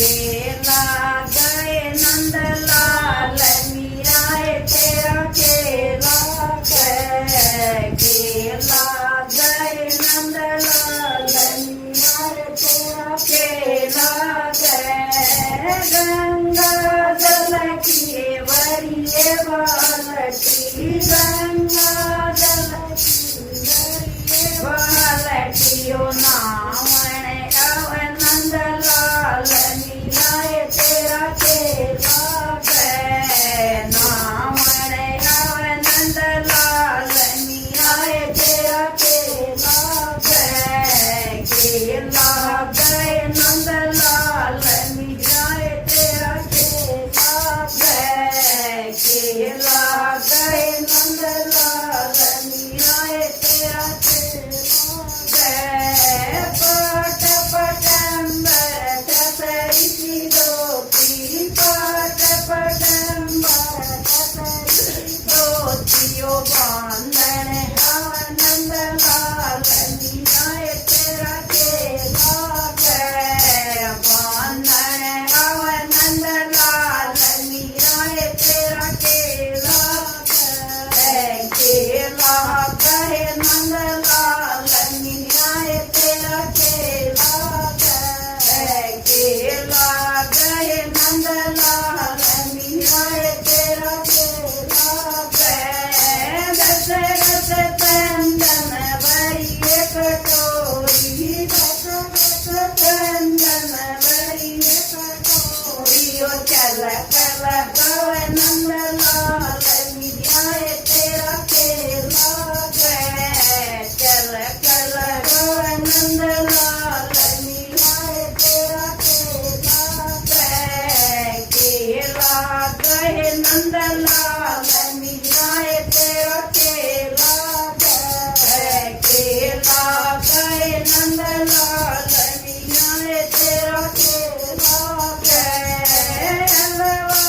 केला गए नंदलाल मीराए तेरा केला गए केला गए नंदलाल मीराए तेरा केला गए गंगा जल की वरिये बालटी गंगा जल की बालटियो नावणे अव नंदलाल मीराए तेरा केला गए नावणे अव नंदलाल मीराए तेरा केला गए केला गए नंदलाल मीराए तेरा केला गए केला गए नंदलाल मीराए तेरा केला गए पट पटंबर कसरी दोती पट पटंबर कसरी दोतियो बांधन हव नंदलाल मीराए तेरा केला गए बांधन हव नंदलाल मीराए तेरा केला गए केला गए नंदलाल मीराए तेरा केला गए केला गए नंदलाल मीराए तेरा केला गए दशरथ चंदन भरिये कटोरी दशरथ चंदन भरिये कटोरी ओ चल कल गव नंदलाल मीराए तेरा केला गए चल कल गव नंदलाल मीराए तेरा केला गए केला गए नंदलाल मीराए तेरा केला गए केला गए नंदलाल मीराए तेरा केला गए हलवा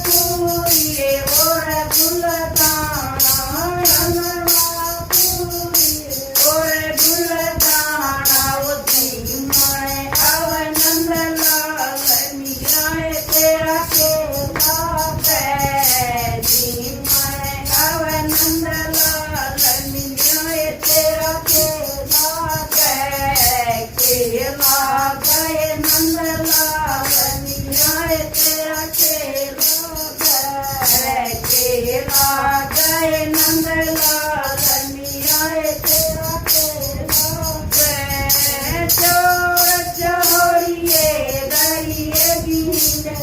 पूरिये और गुलदाना हलवा पूरिये और गुलदाना उदी मणे अव नंदलाल मीराए तेरा केला गए दी मणे अव नंदलाल मीराए तेरा केला गए केला गए नंदलाल मीराए तेरा केला गए केला गए नंदलाल मीराए तेरा केला गए चोर चोरिये दरिये बीने